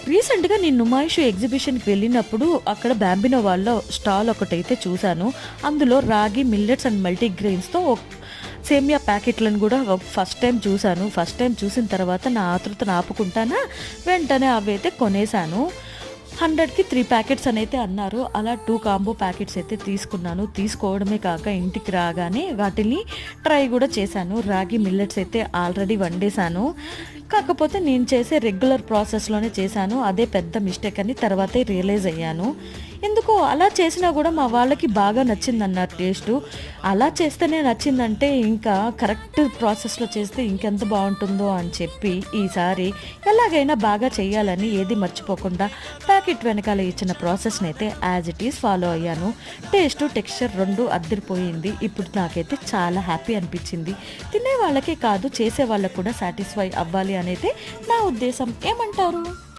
రీసెంట్‌గా నేను నుమాయిషు ఎగ్జిబిషన్‌కి వెళ్ళినప్పుడు అక్కడ బాంబినో వాళ్ళ స్టాల్ ఒకటైతే చూసాను. అందులో రాగి, మిల్లెట్స్ అండ్ మల్టీగ్రెయిన్స్‌తో సేమియా ప్యాకెట్‌లను గూడా ఫస్ట్ టైమ్ చూసాను. ఫస్ట్ టైమ్ చూసిన తర్వాత నా ఆతృతను ఆపుకుంటానా, వెంటనే అవైతే కొనేసాను. 100కి 3 ప్యాకెట్స్ అనైతే అన్నారు. అలా 2 కాంబో ప్యాకెట్స్ అయితే తీసుకున్నాను. తీసుకోవడమే కాక ఇంటికి రాగానే వాటిని ట్రై గూడా చేశాను. రాగి మిల్లెట్స్ అయితే ఆల్రెడీ వండేసాను. కాకపోతే నేను చేసే రెగ్యులర్ ప్రాసెస్‌లోనే చేశాను. అదే పెద్ద మిస్టేక్ అని తర్వాతే రియలైజ్ అయ్యాను. ఎందుకో అలా చేసినా గూడా మా వాళ్ళకి బాగా నచ్చిందన్నారు టేస్టు. అలా చేస్తేనే నచ్చిందంటే ఇంకా కరెక్ట్ ప్రాసెస్‌లో చేస్తే ఇంకెంత బావుంటుందో అని చెప్పి ఈసారి ఎలాగైనా బాగా చేయాలని ఏది మర్చిపోకుండా ప్యాకెట్ వెనకాల ఇచ్చిన ప్రాసెస్‌నైతే యాజ్ ఇట్ ఈజ్ ఫాలో అయ్యాను. Taste, texture 2 అద్దిరిపోయింది. ఇప్పుడు నాకైతే చాలా హ్యాపీ అనిపిచ్చింది. తినే వాళ్ళకే కాదు చేసే వాళ్ళకి కూడా సాటిస్ఫై అవ్వాలి అనైతే నా ఉద్దేశం. ఏమంటారు?